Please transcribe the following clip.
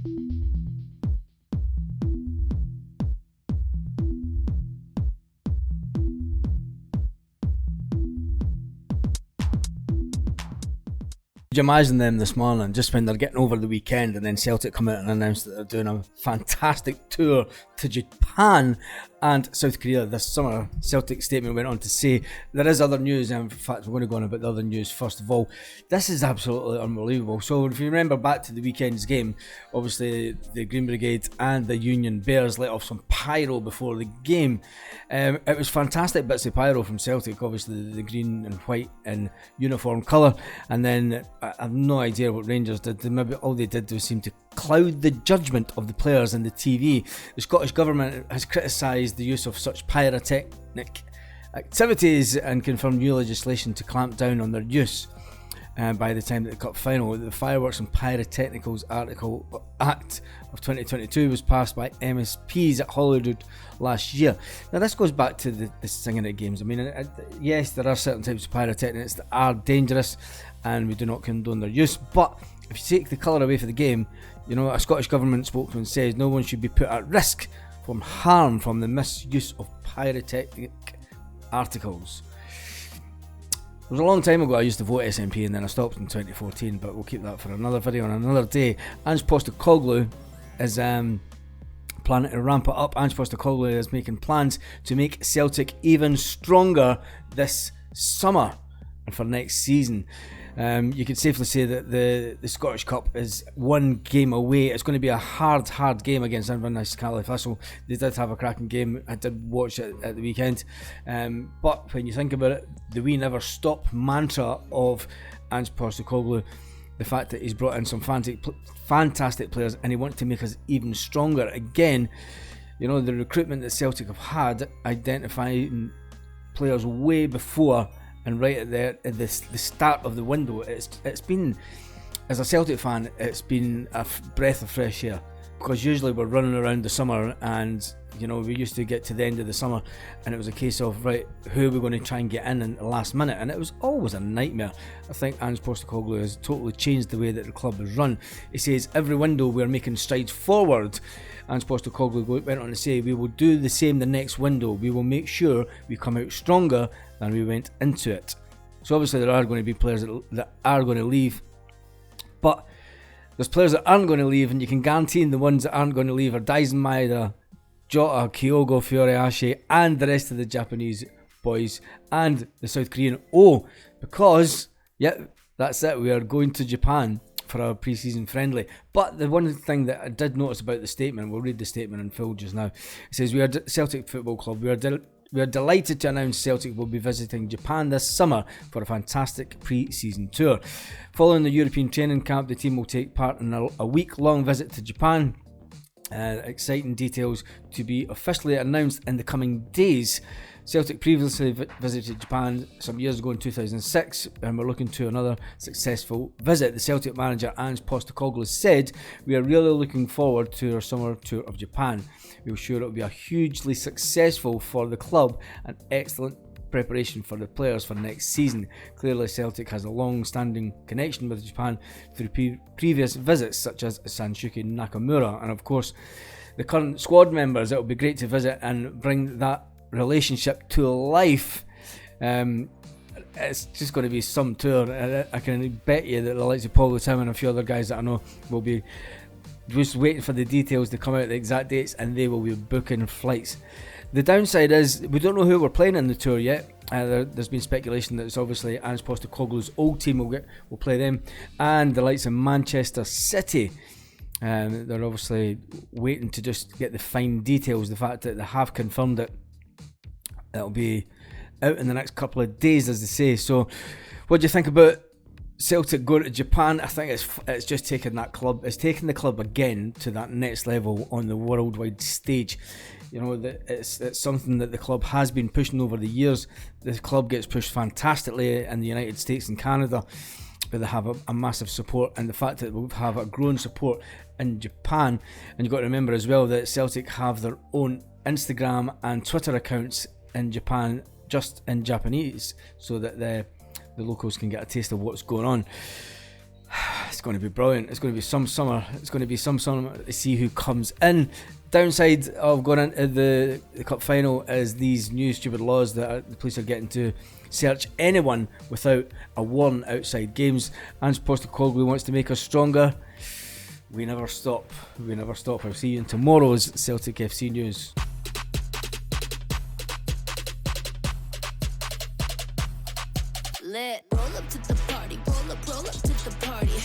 Could you imagine them this morning, just when they're getting over the weekend, and then Celtic come out and announce that they're doing a fantastic tour to Japan and South Korea this summer? Celtic statement went on to say there is other news, and in fact we're going to go on about the other news first of all. This is absolutely unbelievable. So if you remember back to the weekend's game, obviously the Green Brigade and the Union Bears let off some pyro before the game. It was fantastic bits of pyro from Celtic, obviously the green and white in uniform colour, and then I have no idea what Rangers did. Maybe all they did was seem to cloud the judgment of the players and the TV. The Scottish Government has criticised the use of such pyrotechnic activities and confirmed new legislation to clamp down on their use. By the time that the Cup final, the Fireworks and Pyrotechnicals Act of 2022 was passed by MSPs at Holyrood last year. Now this goes back to the singing at games. I mean, yes, there are certain types of pyrotechnics that are dangerous and we do not condone their use, but if you take the colour away for the game, you know, a Scottish Government spokesman says no one should be put at risk from harm from the misuse of pyrotechnic articles. It was a long time ago I used to vote SNP, and then I stopped in 2014, but we'll keep that for another video on another day. Ange Postecoglou is planning to ramp it up. Ange Postecoglou is making plans to make Celtic even stronger this summer and for next season. You could safely say that the Scottish Cup is one game away. It's going to be a hard game against Inverness Caley Thistle. They did have a cracking game. I did watch it at the weekend. But when you think about it, the we never stop mantra of Ange Postecoglou, the fact that he's brought in some fantastic players and he wants to make us even stronger. Again, you know, the recruitment that Celtic have had, identifying players way before and right at the start of the window, it's been, as a Celtic fan, it's been a breath of fresh air, because usually we're running around the summer and, you know, we used to get to the end of the summer and it was a case of, right, who are we going to try and get in the last minute, and it was always a nightmare. I think Ange Postecoglou has totally changed the way that the club is run. He says every window we're making strides forward. Ange Postecoglou went on to say, we will do the same the next window. We will make sure we come out stronger than we went into it. So obviously there are going to be players that are going to leave, but there's players that aren't going to leave, and you can guarantee the ones that aren't going to leave are Daisen Maeda, Jota, Kyogo, Fioreashe, and the rest of the Japanese boys and the South Korean. Because, yeah, that's it, we are going to Japan for our pre-season friendly. But the one thing that I did notice about the statement, we'll read the statement in full just now. It says, we are Celtic Football Club. We are delighted to announce Celtic will be visiting Japan this summer for a fantastic pre-season tour. Following the European training camp, the team will take part in a week-long visit to Japan. Exciting details to be officially announced in the coming days. Celtic previously visited Japan some years ago in 2006, and we're looking to another successful visit. The Celtic manager Ange Postecoglou said, we are really looking forward to our summer tour of Japan. We are sure it will be a hugely successful for the club and excellent preparation for the players for next season. Clearly Celtic has a long-standing connection with Japan through previous visits such as Sansuke Nakamura, and of course the current squad members. It will be great to visit and bring that relationship to life. It's just going to be some tour. I can bet you that the likes of Paul Tim and a few other guys that I know will be just waiting for the details to come out, the exact dates, and they will be booking flights. The downside is we don't know who we're playing in the tour yet. There's been speculation that it's obviously Ange Postecoglou's old team will play them, and the likes of Manchester City. They're obviously waiting to just get the fine details. The fact that they have confirmed it, it'll be out in the next couple of days, as they say. So what do you think about Celtic going to Japan? I think it's just taking that club, it's taking the club again to that next level on the worldwide stage. You know, it's something that the club has been pushing over the years. The club gets pushed fantastically in the United States and Canada, but they have a massive support, and the fact that we have a growing support in Japan. And you've got to remember as well that Celtic have their own Instagram and Twitter accounts in Japan, just in Japanese, so that the locals can get a taste of what's going on. It's going to be brilliant. It's going to be some summer. It's going to be some summer to see who comes in. Downside of going into the cup final is these new stupid laws that the police are getting to search anyone without a warrant outside games. Ange Postecoglou wants to make us stronger. We never stop. We never stop. I'll see you in tomorrow's Celtic FC news. Lit. Roll up to the party. Roll up to the party.